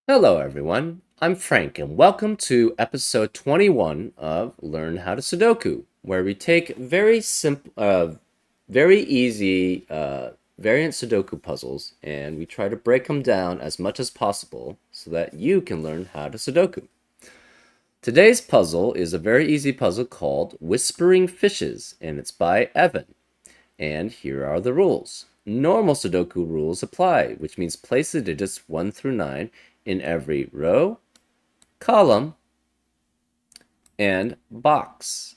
Hello, everyone. I'm Frank, and welcome to episode 21 of Learn How to Sudoku, where we take very simple, very easy variant Sudoku puzzles, and we try to break them down as much as possible so that you can learn how to Sudoku. Today's puzzle is a very easy puzzle called Whispering Fishes, and it's by Evan. And here are the rules. Normal Sudoku rules apply, which means place the digits 1 through 9 in every row, column, and box.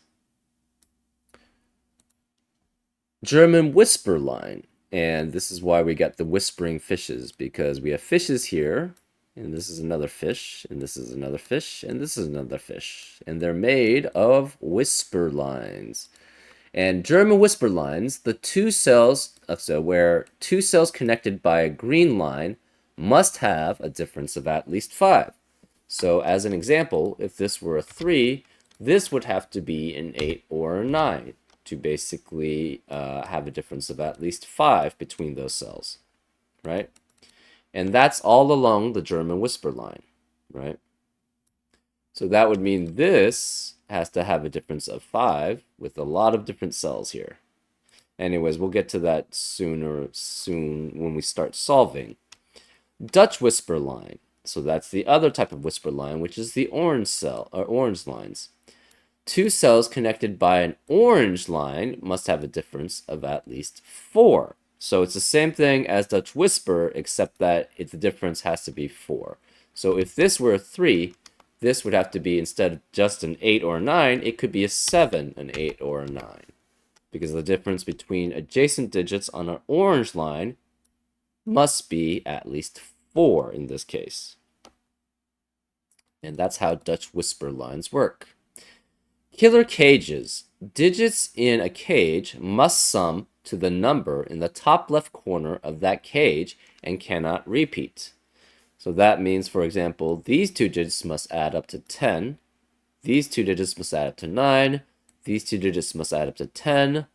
German whisper line. And this is why we got the whispering fishes, because we have fishes here, and this is another fish, and this is another fish, and this is another fish. And they're made of whisper lines. And German whisper lines, the two cells, where two cells connected by a green line must have a difference of at least 5. So as an example, if this were a 3, this would have to be an 8 or a 9 to basically have a difference of at least 5 between those cells, right? And that's all along the German whisper line, right? So that would mean this has to have a difference of 5 with a lot of different cells here. Anyways, we'll get to that soon when we start solving. Dutch whisper line. So that's the other type of whisper line, which is the orange cell or orange lines. Two cells connected by an orange line must have a difference of at least 4. So it's the same thing as Dutch whisper, except that the difference has to be 4. So if this were a 3, this would have to be, instead of just an 8 or a 9, it could be a 7, an 8, or a 9. Because the difference between adjacent digits on an orange line must be at least 4 in this case. And that's how Dutch whisper lines work. Killer cages. Digits in a cage must sum to the number in the top left corner of that cage and cannot repeat. So that means, for example, these two digits must add up to 10. These two digits must add up to 9. These two digits must add up to 10.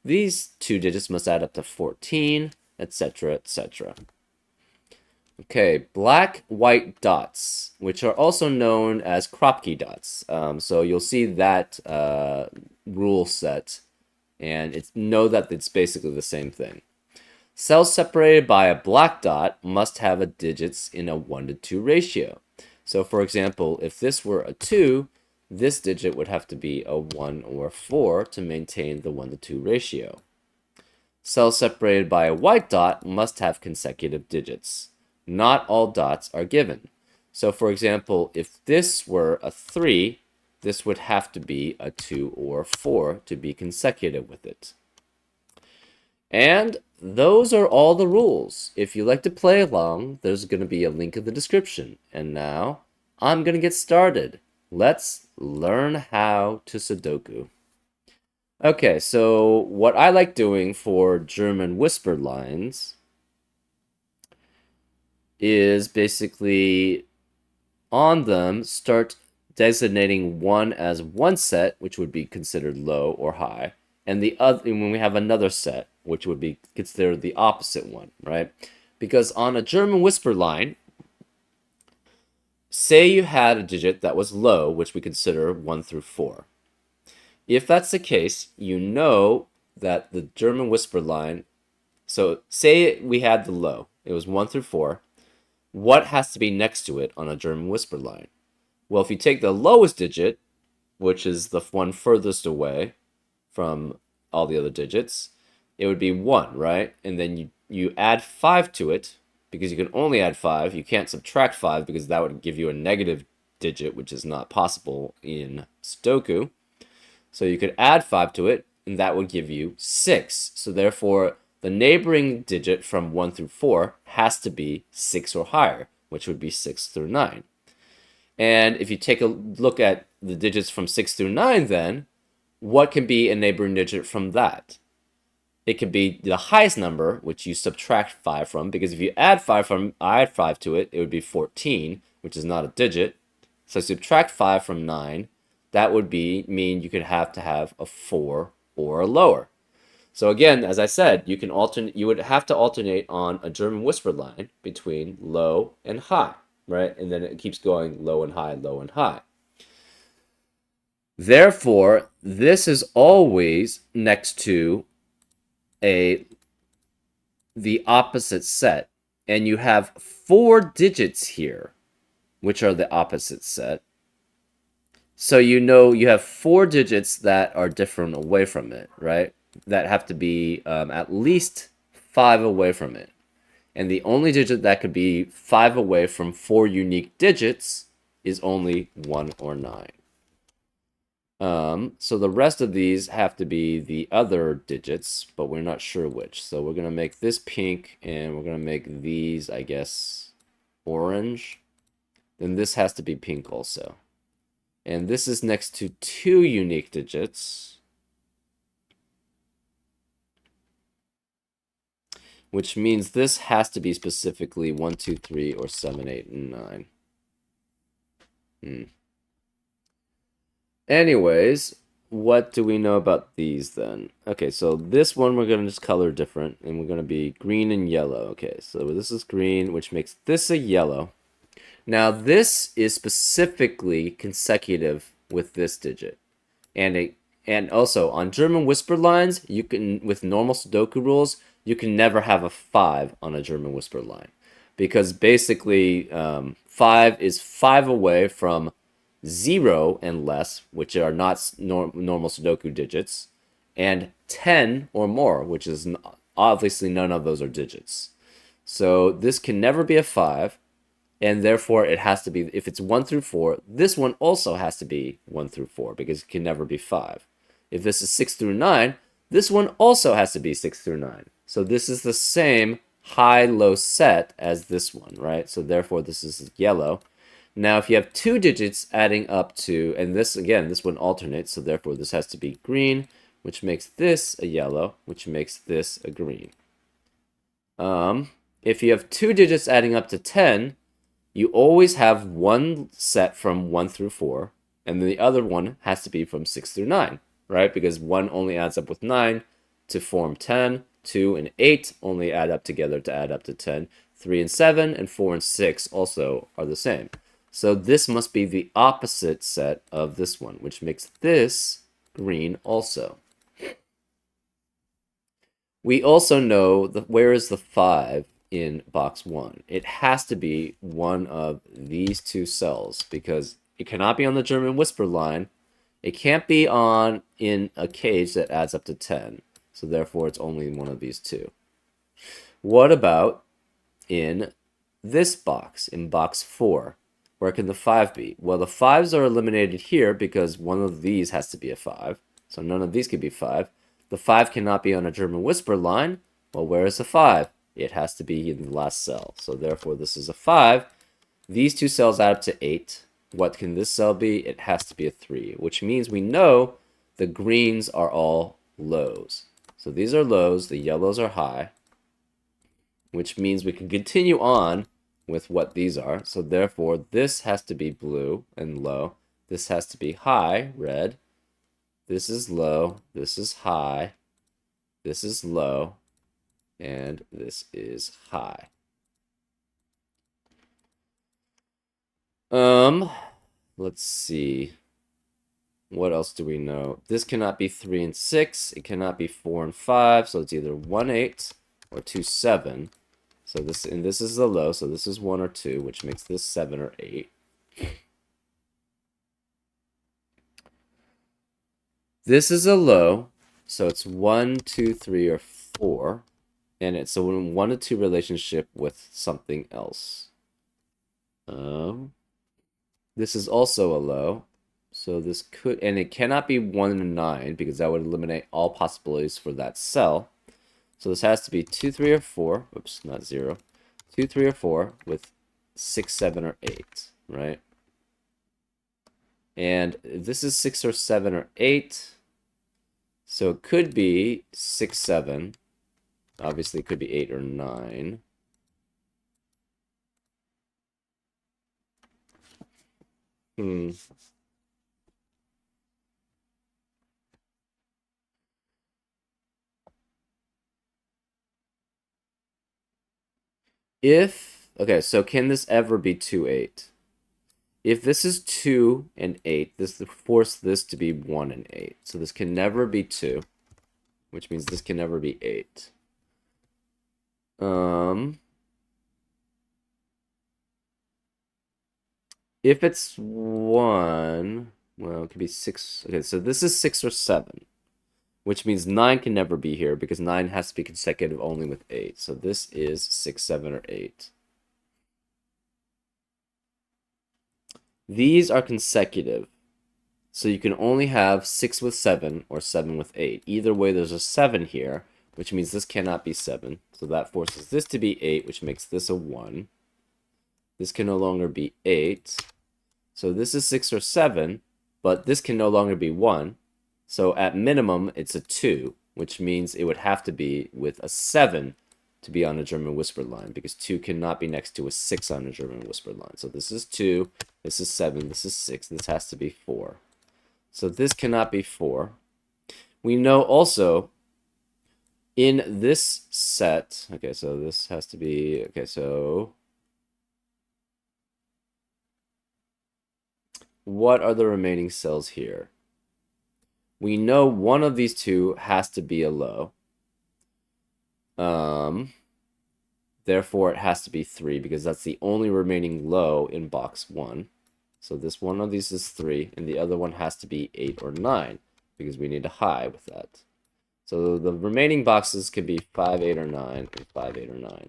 These two digits must add up to 14, etc., etc. Okay, black, white dots, which are also known as Kropke dots. So you'll see that rule set, and know that it's basically the same thing. Cells separated by a black dot must have a digits in a 1 to 2 ratio. So for example, if this were a 2, this digit would have to be a 1 or a 4 to maintain the 1 to 2 ratio. Cells separated by a white dot must have consecutive digits. Not all dots are given. So for example, if this were a 3, this would have to be a 2 or a 4 to be consecutive with it. And those are all the rules. If you like to play along, there's going to be a link in the description. And now, I'm going to get started. Let's learn how to Sudoku. Okay, so what I like doing for German whisper lines is basically on them start designating one as one set, which would be considered low or high, and the other when we have another set, which would be considered the opposite one, right? Because on a German whisper line, say you had a digit that was low, which we consider 1 through 4. If that's the case, you know that the German whisper line, so say we had the low, it was 1 through 4, what has to be next to it on a German whisper line? Well, if you take the lowest digit, which is the one furthest away from all the other digits, it would be 1, right? And then you add 5 to it, because you can only add 5. You can't subtract 5, because that would give you a negative digit, which is not possible in Sudoku. So you could add 5 to it, and that would give you 6. So therefore, the neighboring digit from 1 through 4 has to be 6 or higher, which would be 6 through 9. And if you take a look at the digits from 6 through 9, then, what can be a neighboring digit from that? It could be the highest number, which you subtract 5 from, because if you add 5 to it, it would be 14, which is not a digit. So subtract 5 from 9, that would mean you could have to have a 4 or a lower. So again, as I said, you would have to alternate on a German whisper line between low and high. right? And then it keeps going low and high, low and high. Therefore, this is always next to a the opposite set, and you have 4 digits here, which are the opposite set. So you know you have 4 digits that are different away from it, right? That have to be at least 5 away from it. And the only digit that could be 5 away from 4 unique digits is only 1 or 9. So the rest of these have to be the other digits, but we're not sure which. So we're going to make this pink, and we're going to make these, I guess, orange. Then this has to be pink also. And this is next to 2 unique digits, which means this has to be specifically 1, 2, 3, or 7, 8, and 9. Anyways, what do we know about these then? Okay, so this one we're going to just color different, and we're going to be green and yellow. Okay, so this is green, which makes this a yellow. Now, this is specifically consecutive with this digit. And also, on German whisper lines, you can, with normal Sudoku rules, you can never have a 5 on a German whisper line. Because basically, 5 is 5 away from 0 and less, which are not normal Sudoku digits, and 10 or more, which is obviously none of those are digits. So this can never be a 5, and therefore it has to be, if it's 1 through 4, this one also has to be 1 through 4, because it can never be 5. If this is 6 through 9, this one also has to be 6 through 9. So this is the same high-low set as this one, right? So therefore this is yellow. Now, if you have 2 digits adding up to, and this, again, this one alternates, so therefore this has to be green, which makes this a yellow, which makes this a green. If you have 2 digits adding up to 10, you always have one set from 1 through 4, and then the other one has to be from 6 through 9, right? Because 1 only adds up with 9 to form 10, 2 and 8 only add up together to add up to 10, 3 and 7, and 4 and 6 also are the same. So this must be the opposite set of this one, which makes this green also. We also know where is the 5 in box 1. It has to be one of these 2 cells, because it cannot be on the German whisper line. It can't be on in a cage that adds up to 10. So therefore it's only one of these 2. What about in this box, in box 4? Where can the 5 be? Well, the 5s are eliminated here because one of these has to be a 5. So none of these could be 5. The 5 cannot be on a German whisper line. Well, where is the 5? It has to be in the last cell. So therefore this is a 5. These 2 cells add up to 8. What can this cell be? It has to be a 3, which means we know the greens are all lows. So these are lows, the yellows are high, which means we can continue on with what these are. So therefore, this has to be blue and low. This has to be high, red. This is low. This is high. This is low. And this is high. Let's see. What else do we know? This cannot be 3 and 6. It cannot be 4 and 5. So it's either 1, 8 or 2, 7. So this, and this is the low, so this is 1 or 2, which makes this 7 or 8. This is a low, so it's 1, 2, 3, or 4. And it's a 1 to 2 relationship with something else. This is also a low. So this could, and it cannot be 1 and 9, because that would eliminate all possibilities for that cell. So this has to be 2, 3, or 4. Oops, not 0. 2, 3, or 4 with 6, 7, or 8, right? And this is 6 or 7 or 8. So it could be 6, 7. Obviously, it could be 8 or 9. If Okay, so can this ever be 2, 8? If this is 2 and 8, this will force this to be 1 and 8. So this can never be 2, which means this can never be 8. If it's 1, well, it could be 6. Okay, so this is 6 or 7, which means 9 can never be here because 9 has to be consecutive only with 8. So this is 6, 7, or 8. These are consecutive. So you can only have 6 with 7 or 7 with 8. Either way, there's a 7 here, which means this cannot be 7. So that forces this to be 8, which makes this a 1. This can no longer be 8. So this is 6 or 7, but this can no longer be 1. So at minimum, it's a 2, which means it would have to be with a 7 to be on a German whisper line, because 2 cannot be next to a 6 on a German whisper line. So this is 2, this is 7, this is 6, this has to be 4. So this cannot be 4. We know also in this set, okay, so this has to be, okay, so what are the remaining cells here? We know one of these two has to be a low. Therefore, it has to be 3 because that's the only remaining low in box 1. So this one of these is 3, and the other one has to be 8 or 9 because we need a high with that. So the remaining boxes can be 5, 8, or 9, and 5, 8, or 9.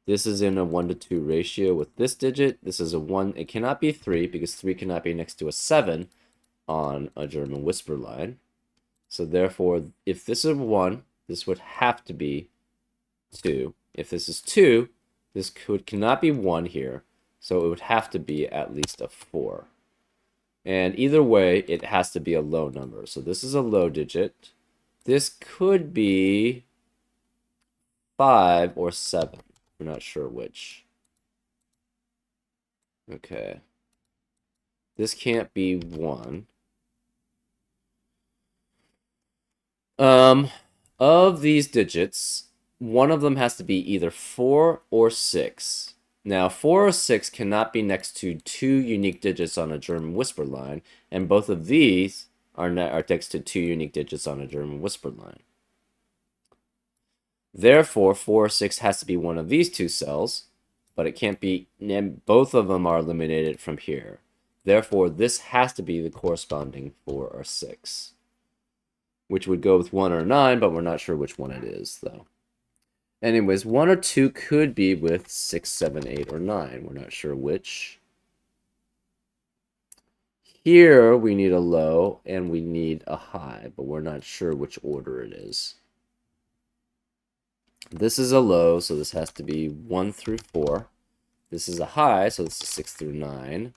This is in a 1 to 2 ratio with this digit. This is a 1. It cannot be 3 because 3 cannot be next to a 7 on a German whisper line. So therefore, if this is 1, this would have to be 2. If this is 2, this cannot be 1 here. So it would have to be at least a 4. And either way, it has to be a low number. So this is a low digit. This could be 5 or 7. We're not sure which. Okay. This can't be 1. Of these digits, one of them has to be either 4 or 6. Now, 4 or 6 cannot be next to 2 unique digits on a German whisper line, and both of these are next to 2 unique digits on a German whisper line. Therefore, 4 or 6 has to be one of these two cells, but it can't be, and both of them are eliminated from here. Therefore, this has to be the corresponding 4 or 6, which would go with 1 or 9, but we're not sure which one it is, though. Anyways, 1 or 2 could be with 6, 7, 8, or 9. We're not sure which. Here, we need a low, and we need a high, but we're not sure which order it is. This is a low, so this has to be 1 through 4. This is a high, so this is 6 through 9.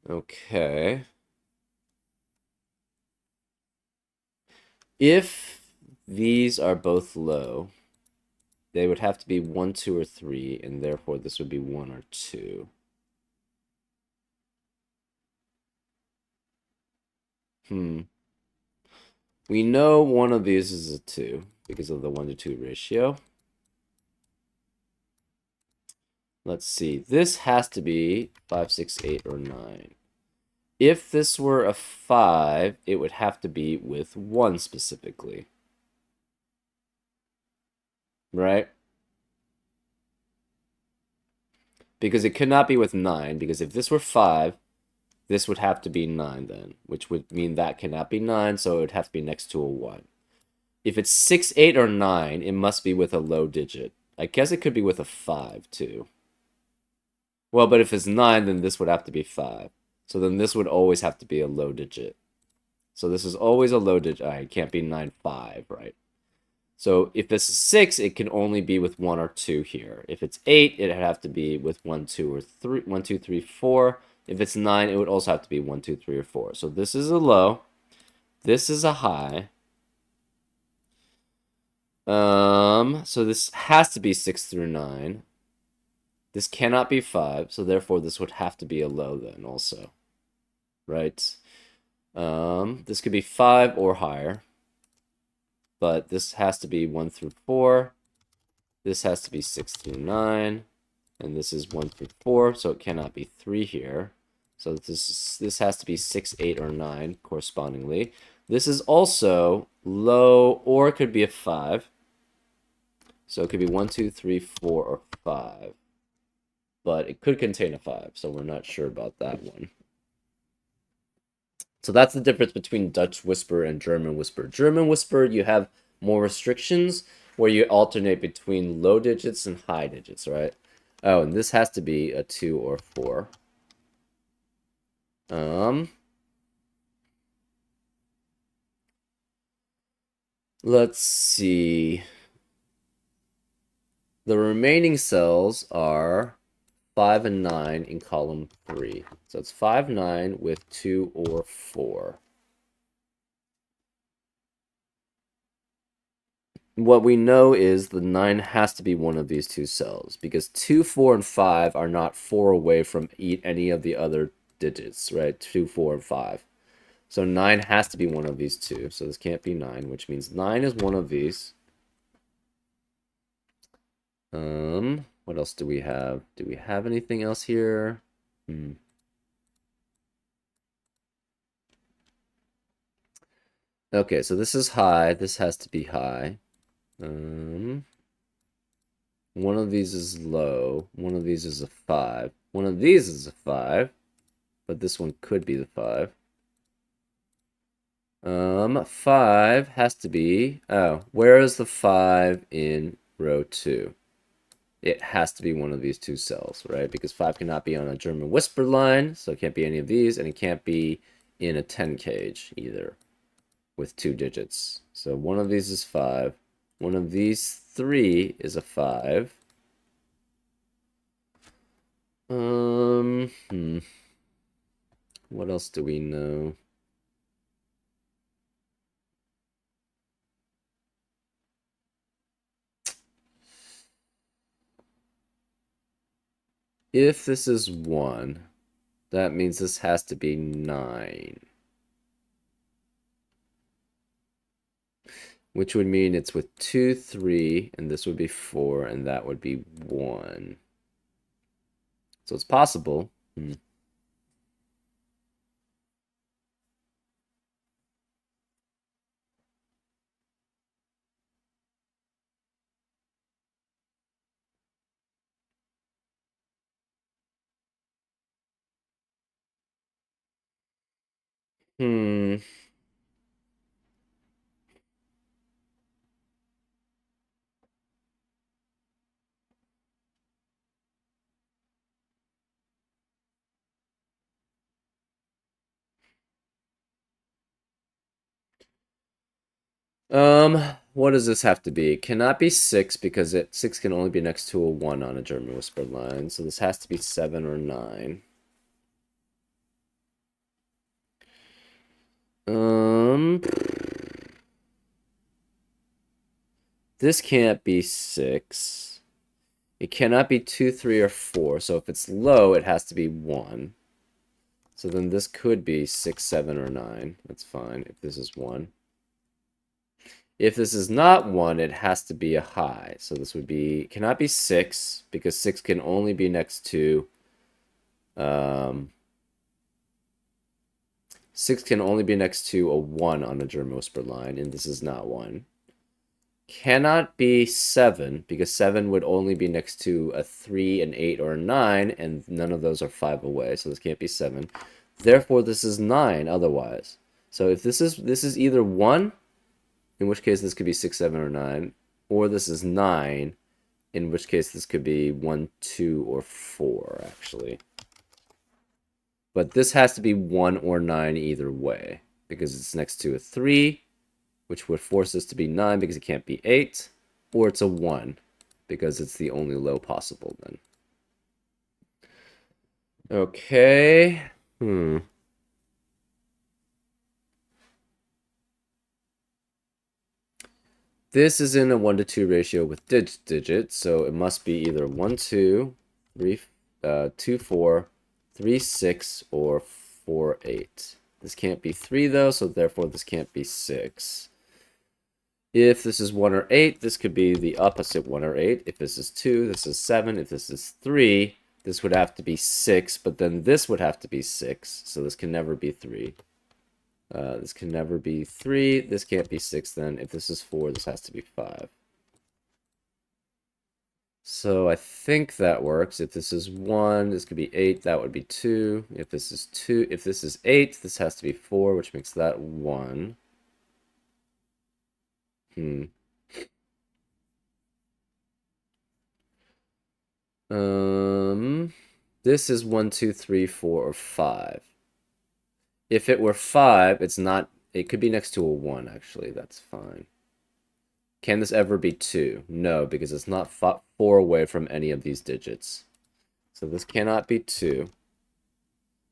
Okay. If these are both low, they would have to be 1, 2, or 3, and therefore this would be 1 or 2. We know one of these is a 2 because of the 1 to 2 ratio. Let's see. This has to be 5, 6, 8, or 9. If this were a 5, it would have to be with 1 specifically. Right? Because it could not be with 9, because if this were 5, this would have to be 9 then, which would mean that cannot be 9, so it would have to be next to a 1. If it's 6, 8, or 9, it must be with a low digit. I guess it could be with a 5, too. Well, but if it's 9, then this would have to be 5. So then this would always have to be a low digit. So this is always a low digit. It can't be 9, 5, right? So if this is 6, it can only be with 1 or 2 here. If it's 8, it'd have to be with 1, 2, or 3, 1, 2, 3, 4. If it's 9, it would also have to be 1, 2, 3, or 4. So this is a low. This is a high. So this has to be 6 through 9. This cannot be 5, so therefore this would have to be a low then also. Right? This could be 5 or higher. But this has to be 1 through 4. This has to be 6 through 9. And this is 1 through 4, so it cannot be 3 here. So this has to be 6, 8, or 9 correspondingly. This is also low, or it could be a 5. So it could be 1, 2, 3, 4, or 5. But it could contain a 5, so we're not sure about that one. So that's the difference between Dutch Whisper and German Whisper. German Whisper, you have more restrictions where you alternate between low digits and high digits, right? Oh, and this has to be a 2 or 4. Let's see. The remaining cells are 5 and 9 in column 3. So it's 5, 9 with 2 or 4. What we know is the 9 has to be one of these two cells because 2, 4, and 5 are not 4 away from any of the other digits, right? 2, 4, and 5. So 9 has to be one of these two. So this can't be 9, which means 9 is one of these. What else do we have? Do we have anything else here? Okay, so this is high. This has to be high. One of these is low. One of these is a 5. One of these is a 5, but this one could be the 5. 5 has to be... Oh, where is the 5 in row 2? It has to be one of these two cells, right? Because 5 cannot be on a German Whisper line, so it can't be any of these, and it can't be in a 10 cage either with 2 digits. So one of these is 5. One of these 3 is a 5. What else do we know? If this is 1, that means this has to be 9. Which would mean it's with 2, 3, and this would be 4, and that would be 1. So it's possible. What does this have to be? It cannot be 6 because 6 can only be next to a 1 on a German Whisper line. So this has to be 7 or 9. This can't be 6. It cannot be 2, 3, or 4. So if it's low, it has to be 1. So then this could be 6, 7, or 9. That's fine if this is 1. If this is not 1, it has to be a high. So this would be, cannot be 6, because 6 can only be next to, 6 can only be next to a 1 on a German Whisper line, and this is not 1. Cannot be 7, because 7 would only be next to a 3, an 8, or a 9, and none of those are 5 away, so this can't be 7. Therefore, this is 9 otherwise. So if this is either 1, in which case this could be 6, 7, or 9, or this is 9, in which case this could be 1, 2, or 4, actually. But this has to be 1 or 9 either way, because it's next to a 3, which would force this to be 9 because it can't be 8, or it's a 1, because it's the only low possible then. Okay. This is in a 1 to 2 ratio with digits, so it must be either 1, 2, 3, 2, 4, 3, 6, or 4, 8. This can't be 3, though, so therefore this can't be 6. If this is 1 or 8, this could be the opposite 1 or 8. If this is 2, this is 7. If this is 3, this would have to be 6, but then this would have to be 6, so this can never be 3. This can never be 3. This can't be 6 then. If this is 4, this has to be 5. So I think that works. If this is 1, this could be 8. That would be 2. If this is 2, if this is 8, this has to be 4, which makes that 1. Hmm. This is 1, 2, 3, 4, or 5. If it were 5, it's not, it could be next to a 1, actually. That's fine. Can this ever be 2? No, because it's not 4 away from any of these digits. So this cannot be 2.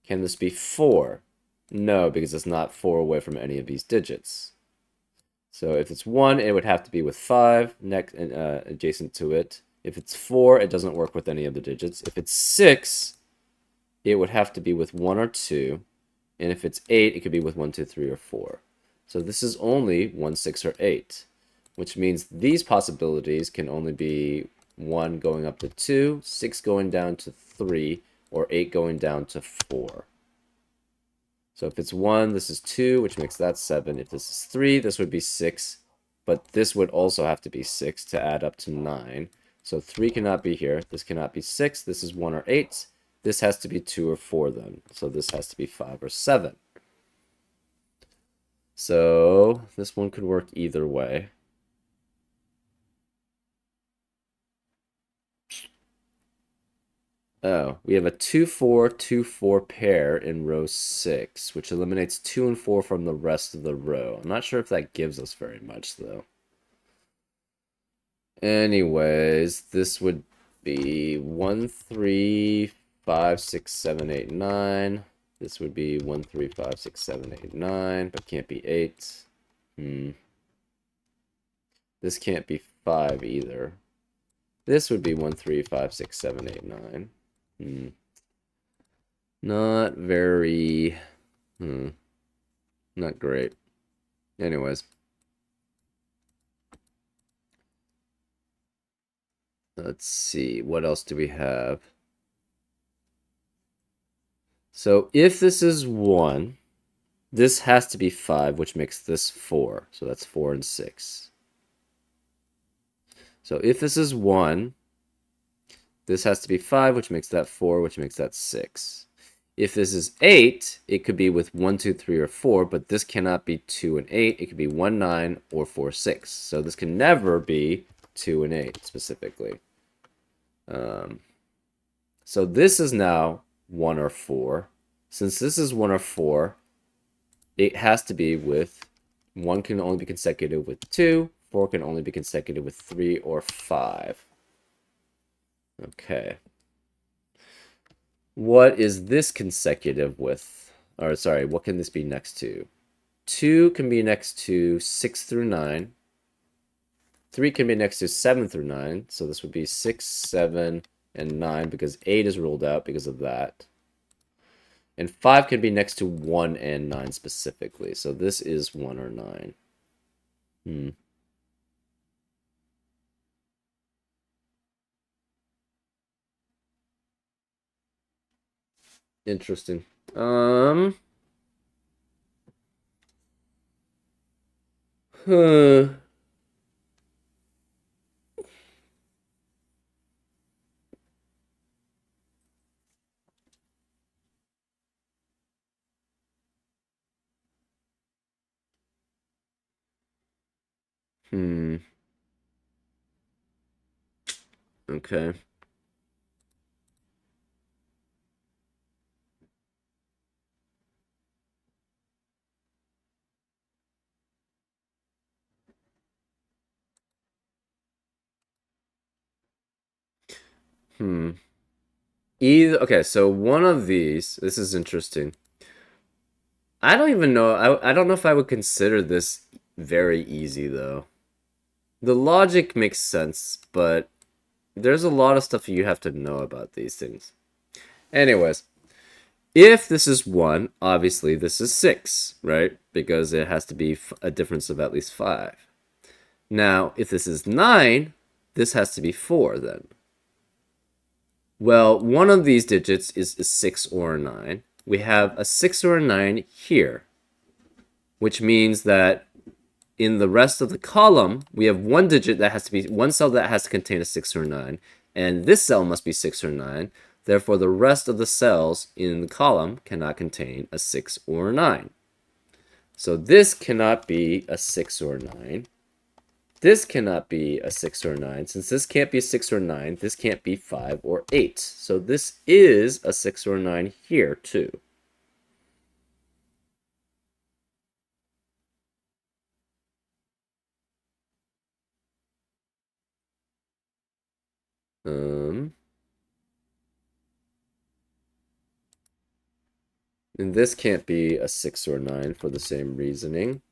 Can this be 4? No, because it's not 4 away from any of these digits. So if it's 1, it would have to be with 5 next adjacent to it. If it's 4, it doesn't work with any of the digits. If it's 6, it would have to be with 1 or 2. And if it's 8, it could be with 1, 2, 3, or 4. So this is only 1, 6, or 8, which means these possibilities can only be 1 going up to 2, 6 going down to 3, or 8 going down to 4. So if it's 1, this is 2, which makes that 7. If this is 3, this would be 6, but this would also have to be 6 to add up to 9. So 3 cannot be here. This cannot be 6. This is 1 or 8. This has to be 2 or 4 then. So this has to be 5 or 7. So this one could work either way. Oh, we have a 2, 4, 2, 4 pair in row 6, which eliminates 2 and 4 from the rest of the row. I'm not sure if that gives us very much, though. Anyways, this would be 1, 3, 5, 6, 7, 8, 9. This would be 1, 3, 5, 6, 7, 8, 9, but can't be 8. This can't be 5 either. This would be 1, 3, 5, 6, 7, 8, 9. Not very... Not great. Anyways. Let's see. What else do we have? So if this is 1, this has to be 5, which makes this 4. So that's 4 and 6. So if this is 1, this has to be 5, which makes that 4, which makes that 6. If this is 8, it could be with 1, 2, 3, or 4, but this cannot be 2 and 8. It could be 1, 9, or 4, 6. So this can never be 2 and 8, specifically. So this is now 1 or 4. Since this is 1 or 4, it has to be with 1 can only be consecutive with 2, 4 can only be consecutive with 3 or 5. Okay. What is this consecutive with? Or sorry, what can this be next to? 2 can be next to 6 through 9. 3 can be next to 7 through 9. So this would be 6, 7, and 9 because 8 is ruled out because of that. And 5 can be next to 1 and 9 specifically. So this is 1 or 9. Interesting. Huh. Okay. Either okay, so one of these, this is interesting. I don't even know. I don't know if I would consider this very easy though. The logic makes sense, but there's a lot of stuff you have to know about these things. Anyways, if this is 1, obviously this is 6, right? Because it has to be a difference of at least 5. Now, if this is 9, this has to be 4 then. Well, one of these digits is a 6 or a 9. We have a 6 or a 9 here, which means that in the rest of the column, we have one digit that has to be one cell that has to contain a 6 or 9, and this cell must be 6 or 9. Therefore, the rest of the cells in the column cannot contain a 6 or a 9. So this cannot be a 6 or a 9. This cannot be a 6 or a 9. Since this can't be a 6 or a 9, this can't be 5 or 8. So this is a 6 or a 9 here, too. Um, and this can't be a 6 or a 9 for the same reasoning.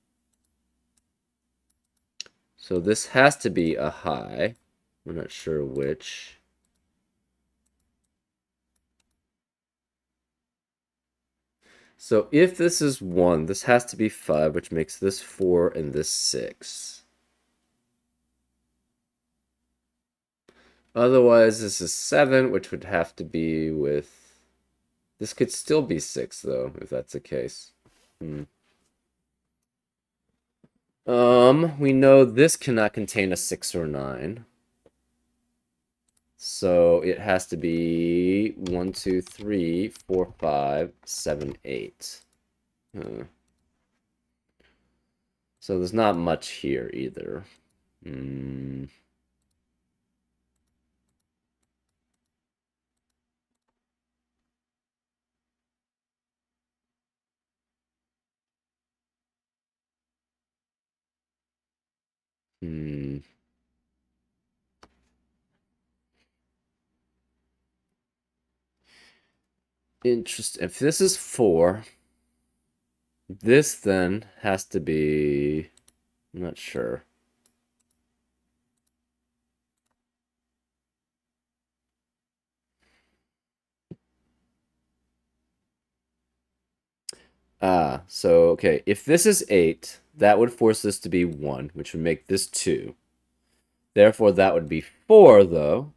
So this has to be a high. We're not sure which. So if this is 1, this has to be 5, which makes this 4 and this 6. Otherwise, this is 7, which would have to be with... This could still be 6, though, if that's the case. We know this cannot contain a 6 or 9. So it has to be 1, 2, 3, 4, 5, 7, 8. So there's not much here either. Hmm. Hmm. Interesting. If this is 4, this then has to be... I'm not sure. So, okay, if this is 8, that would force this to be 1, which would make this 2. Therefore, that would be 4, though.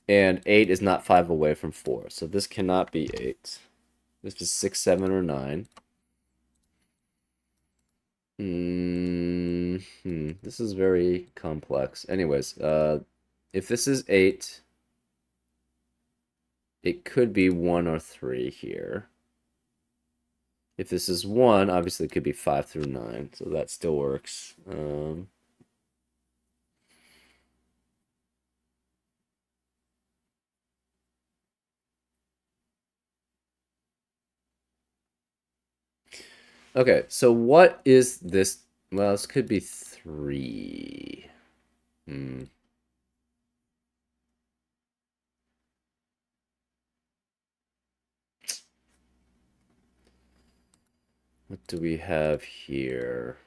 And 8 is not 5 away from 4, so this cannot be 8. This is 6, 7, or 9. This is very complex. Anyways, if this is 8, it could be 1 or 3 here. If this is 1, obviously it could be 5 through 9, so that still works. Okay, so what is this? Well, this could be 3. Hmm. What do we have here?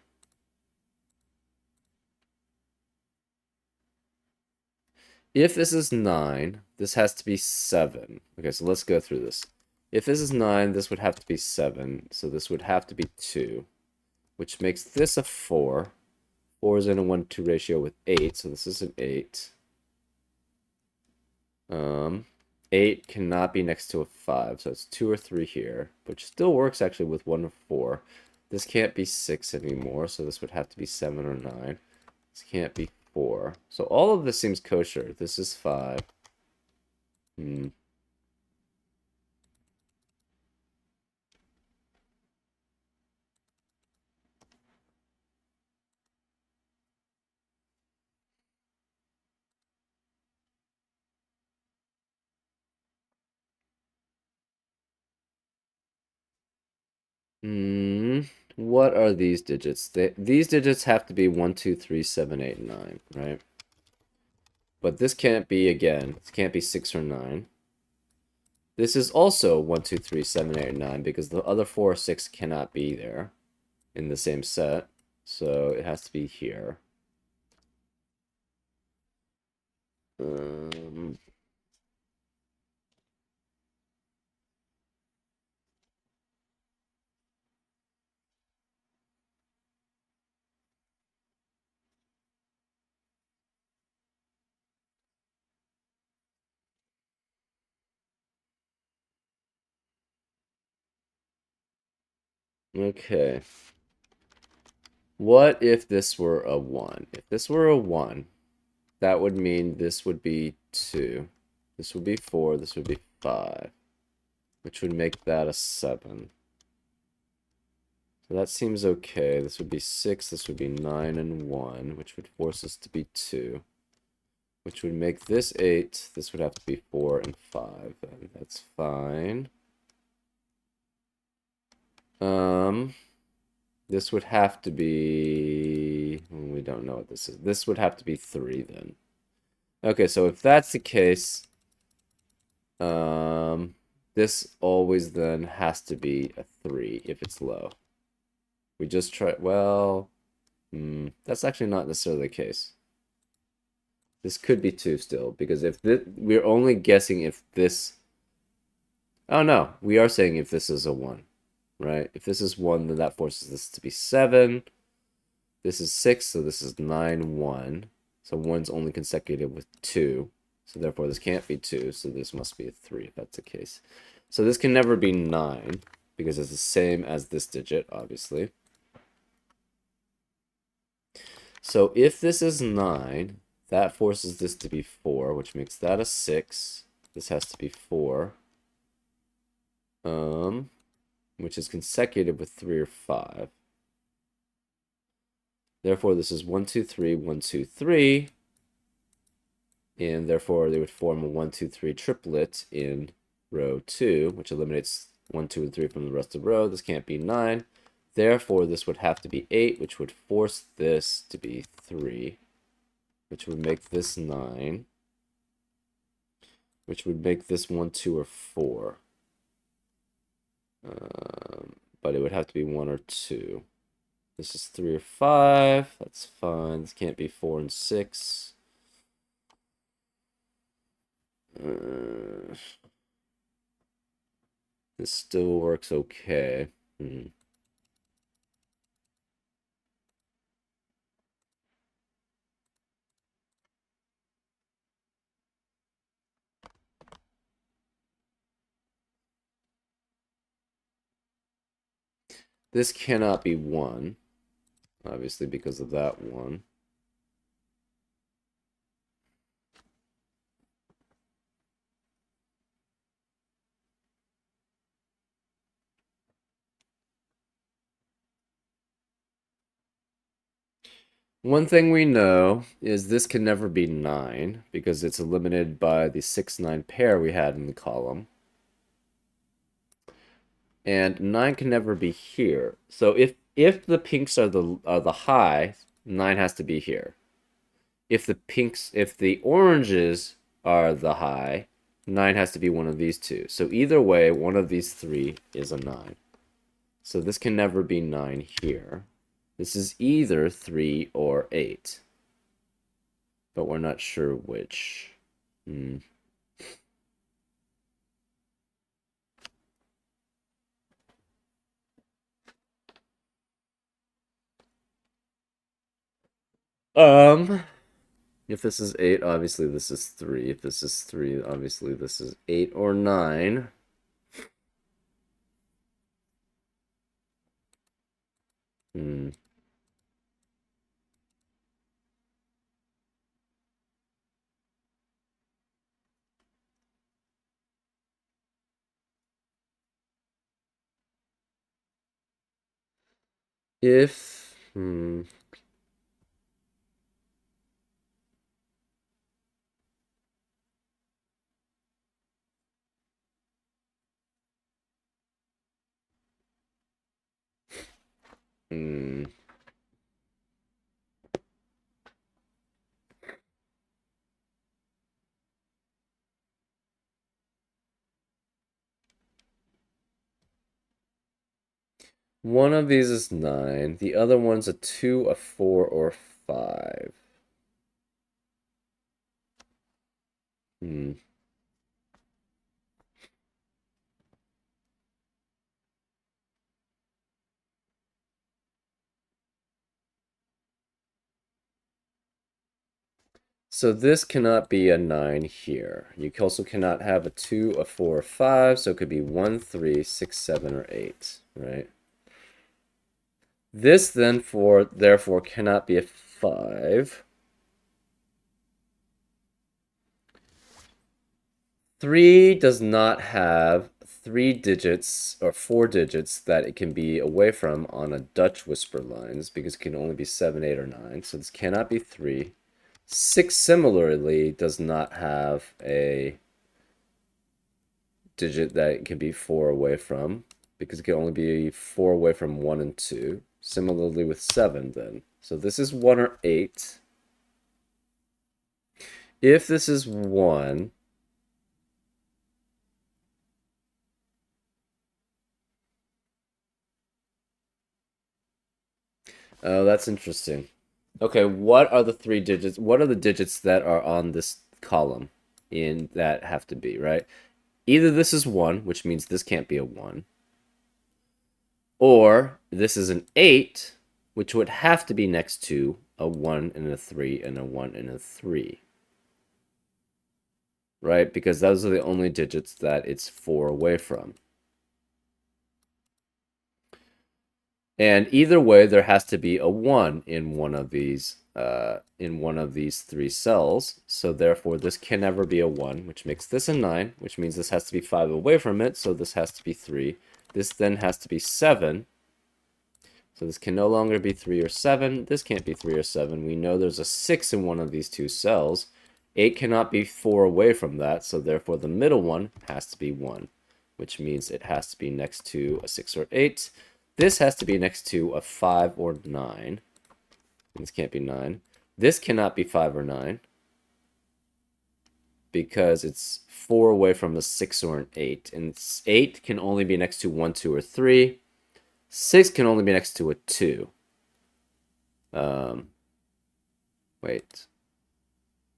If this is 9, this has to be 7. Okay, so let's go through this. If this is 9, this would have to be 7, so this would have to be 2, which makes this a 4. 4 is in a 1-2 ratio with 8, so this is an 8. 8 cannot be next to a 5, so it's 2 or 3 here, which still works actually with 1 or 4. This can't be 6 anymore, so this would have to be 7 or 9. This can't be 4. So all of this seems kosher. This is 5. Hmm. What are these digits? These digits have to be 1, 2, 3, 7, 8, 9, right? But this can't be, again, this can't be 6 or 9. This is also 1, 2, 3, 7, 8, 9 because the other 4 or 6 cannot be there in the same set. So it has to be here. Um, Okay. What if this were a 1? If this were a 1, that would mean this would be 2. This would be 4. This would be 5. Which would make that a 7. So that seems okay. This would be 6. This would be 9 and 1, which would force us to be 2. Which would make this 8. This would have to be 4 and 5. Then that's fine. This would have to be... We don't know what this is. This would have to be 3 then. Okay, so if that's the case, this always then has to be a 3 if it's low. We just try... Well, that's actually not necessarily the case. This could be 2 still, because if this, we're only guessing if this... Oh no, we are saying if this is a 1, right? If this is 1, then that forces this to be 7. This is 6, so this is 9, 1. So 1's only consecutive with 2. So therefore this can't be 2, so this must be a 3 if that's the case. So this can never be 9, because it's the same as this digit, obviously. So if this is 9, that forces this to be 4, which makes that a 6. This has to be 4. Which is consecutive with 3 or 5. Therefore, this is 1, 2, 3, 1, 2, 3. And therefore, they would form a 1, 2, 3 triplet in row 2, which eliminates 1, 2, and 3 from the rest of the row. This can't be 9. Therefore, this would have to be 8, which would force this to be 3, which would make this 9, which would make this 1, 2, or 4. But it would have to be 1 or 2. This is 3 or 5. That's fine. This can't be 4 and 6. This still works okay. This cannot be 1, obviously, because of that 1. One thing we know is this can never be 9 because it's limited by the 6-9 pair we had in the column. And 9 can never be here. So if the pinks are the high, 9 has to be here. If the oranges are the high, 9 has to be one of these two. So either way, one of these 3 is a 9. So this can never be 9 here. This is either 3 or 8. But we're not sure which. If this is 8, obviously this is 3. If this is 3, obviously this is 8 or 9. If one of these is 9. The other one's a 2, a 4, or 5. So this cannot be a 9 here. You also cannot have a 2, a 4, or 5, so it could be 1, 3, 6, 7, or 8, right? This then therefore cannot be a 5. 3 does not have 3 digits or 4 digits that it can be away from on a Dutch whisper lines because it can only be 7, 8, or 9. So this cannot be 3. 6 similarly does not have a digit that it can be 4 away from because it can only be 4 away from 1 and 2. Similarly with 7 then. So this is 1 or 8. If this is 1, oh, that's interesting. Okay, what are the 3 digits? What are the digits that are on this column in that have to be, right? Either this is 1, which means this can't be a 1, or this is an 8, which would have to be next to a 1 and a 3 and a 1 and a 3, right? Because those are the only digits that it's 4 away from. And either way, there has to be a 1 in one of these 3 cells. So therefore, this can never be a 1, which makes this a 9, which means this has to be 5 away from it. So this has to be 3. This then has to be 7. So this can no longer be 3 or 7. This can't be 3 or 7. We know there's a 6 in one of these two cells. 8 cannot be 4 away from that. So therefore, the middle one has to be 1, which means it has to be next to a 6 or 8. This has to be next to a 5 or 9. This can't be 9. This cannot be 5 or 9 because it's 4 away from a 6 or an 8. And 8 can only be next to 1, 2, or 3. 6 can only be next to a 2. Wait.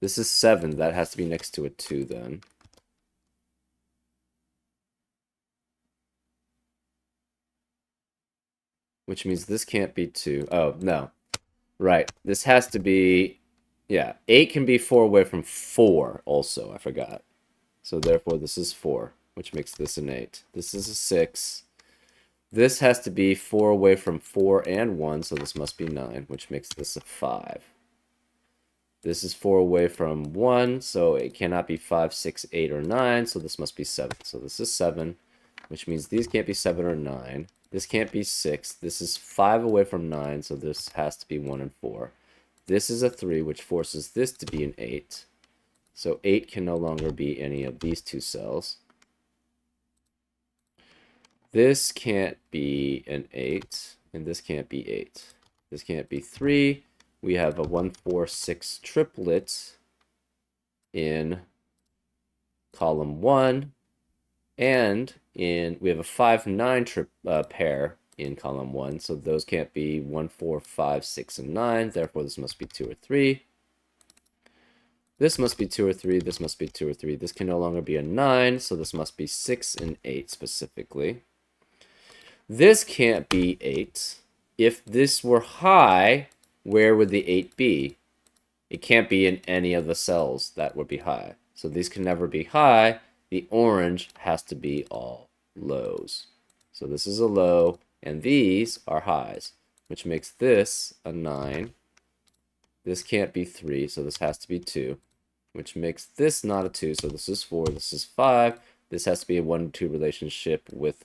This is 7. That has to be next to a 2 then. Which means this can't be 2. Oh, no. Right. This has to be... Yeah, 8 can be 4 away from 4 also. I forgot. So therefore, this is 4, which makes this an 8. This is a 6. This has to be 4 away from 4 and 1, so this must be 9, which makes this a 5. This is 4 away from 1, so it cannot be 5, 6, 8, or 9, so this must be 7. So this is 7, which means these can't be 7 or 9. This can't be 6. This is 5 away from 9, so this has to be 1 and 4. This is a 3, which forces this to be an 8. So 8 can no longer be any of these two cells. This can't be an 8, and this can't be 8. This can't be 3. We have a 1, 4, 6 triplet in column 1, and we have a 5, 9 pair in column 1, so those can't be 1, 4, 5, 6, and 9. Therefore, this must be 2 or 3. This must be 2 or 3. This must be 2 or 3. This can no longer be a 9, so this must be 6 and 8 specifically. This can't be 8. If this were high, where would the 8 be? It can't be in any of the cells that would be high. So these can never be high. The orange has to be all lows. So this is a low, and these are highs, which makes this a 9. This can't be 3, so this has to be 2, which makes this not a 2, so this is 4, this is 5. This has to be a 1-2 relationship with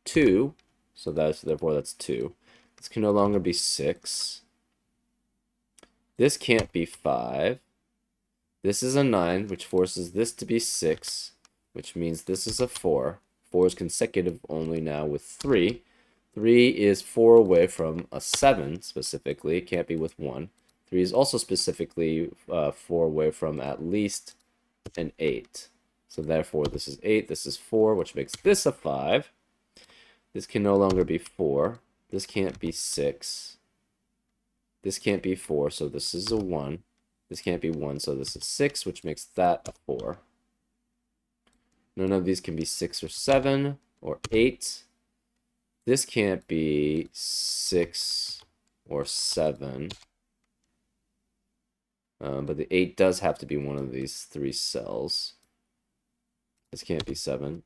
2, so therefore that's 2. This can no longer be 6. This can't be 5. This is a 9, which forces this to be 6, which means this is a 4. 4 is consecutive only now with 3. 3 is 4 away from a 7 specifically. It can't be with 1. 3 is also specifically 4 away from at least an 8. So therefore, this is 8, this is 4, which makes this a 5. This can no longer be 4. This can't be 6. This can't be 4, so this is a 1. This can't be 1, so this is 6, which makes that a 4. None of these can be 6 or 7 or 8. This can't be 6 or 7. But the 8 does have to be one of these 3 cells. This can't be 7.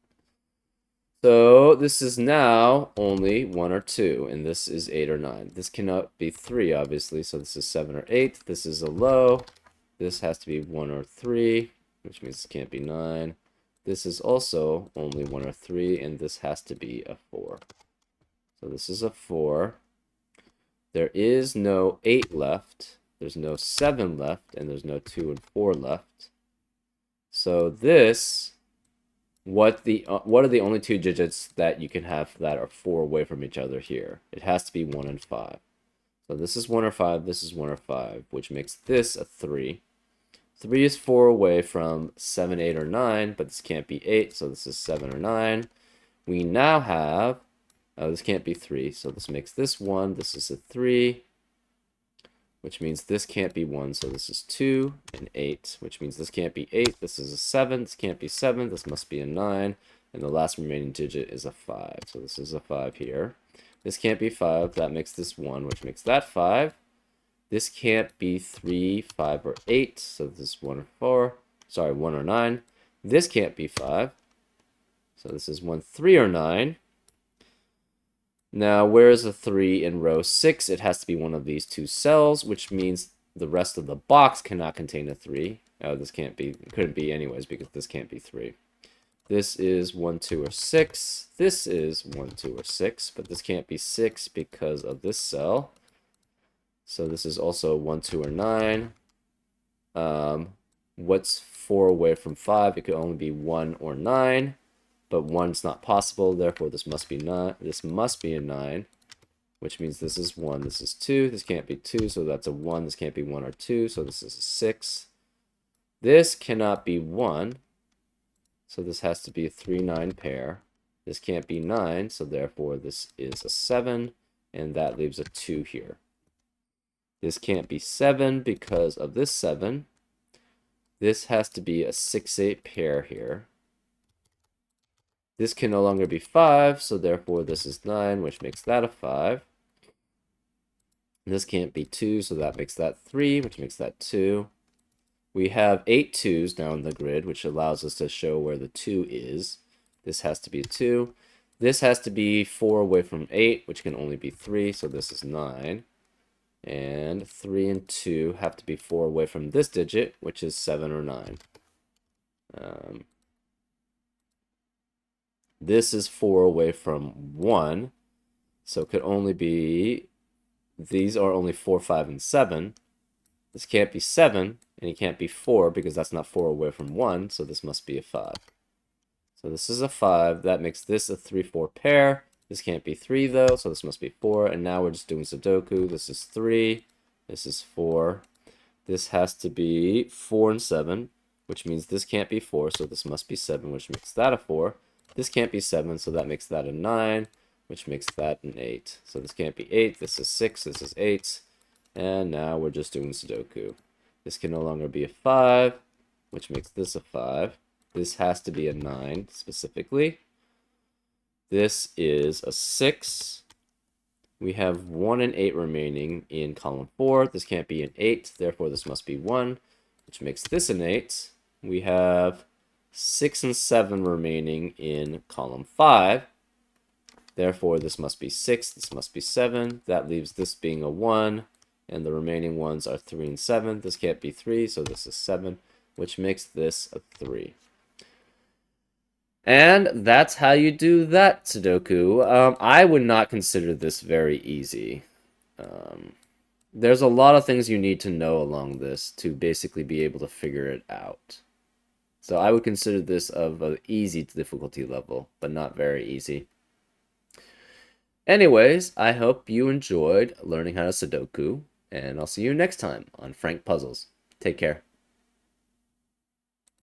So this is now only 1 or 2, and this is 8 or 9. This cannot be 3, obviously, so this is 7 or 8. This is a low. This has to be 1 or 3, which means this can't be 9. This is also only 1 or 3, and this has to be a 4. So this is a 4. There is no 8 left. There's no 7 left, and there's no 2 and 4 left. So this... what are the only two digits that you can have that are 4 away from each other here? It has to be 1 and 5. So this is 1 or 5, this is 1 or 5, which makes this a 3. 3 is 4 away from 7, 8, or 9, but this can't be 8, so this is 7 or 9. We now have, this can't be 3, so this makes this 1, this is a 3, which means this can't be 1, so this is 2 and 8, which means this can't be 8, this is a 7, this can't be 7, this must be a 9, and the last remaining digit is a 5, so this is a 5 here. This can't be 5, that makes this 1, which makes that 5. This can't be 3, 5, or 8, so this is 1 or 4, sorry, 1 or 9. This can't be 5, so this is 1, 3, or 9. Now, where is the 3 in row 6? It has to be one of these two cells, which means the rest of the box cannot contain a 3. Oh, this can't be, it couldn't be anyways because this can't be 3. This is 1, 2, or 6. This is 1, 2, or 6, but this can't be 6 because of this cell. So this is also 1, 2, or 9. What's 4 away from 5? It could only be 1 or 9. But 1's not possible, therefore this must be 9. This must be a 9, which means this is 1, this is 2. This can't be 2, so that's a 1. This can't be 1 or 2, so this is a 6. This cannot be 1, so this has to be a 3, 9 pair. This can't be 9, so therefore this is a 7, and that leaves a 2 here. This can't be 7 because of this 7. This has to be a 6, 8 pair here. This can no longer be 5, so therefore this is 9, which makes that a 5. This can't be 2, so that makes that 3, which makes that 2. We have 8 2s now in the grid, which allows us to show where the 2 is. This has to be a 2. This has to be 4 away from 8, which can only be 3, so this is 9. And 3 and 2 have to be 4 away from this digit, which is 7 or 9. This is 4 away from 1, so it could only be, these are only 4, 5, and 7. This can't be 7, and it can't be 4, because that's not 4 away from 1, so this must be a 5. So this is a 5, that makes this a 3, 4 pair. This can't be 3, though, so this must be 4, and now we're just doing Sudoku. This is 3, this is 4. This has to be 4 and 7, which means this can't be 4, so this must be 7, which makes that a 4. This can't be 7, so that makes that a 9, which makes that an 8. So this can't be 8, this is 6, this is 8. And now we're just doing Sudoku. This can no longer be a 5, which makes this a 5. This has to be a 9, specifically. This is a 6. We have 1 and 8 remaining in column 4. This can't be an 8, therefore this must be 1, which makes this an 8. We have 6 and 7 remaining in column 5. Therefore, this must be 6, this must be 7. That leaves this being a 1, and the remaining ones are 3 and 7. This can't be 3, so this is 7, which makes this a 3. And that's how you do that Sudoku. I would not consider this very easy. There's a lot of things you need to know along this to basically be able to figure it out. So I would consider this of an easy difficulty level, but not very easy. Anyways, I hope you enjoyed learning how to Sudoku, and I'll see you next time on Frank Puzzles. Take care.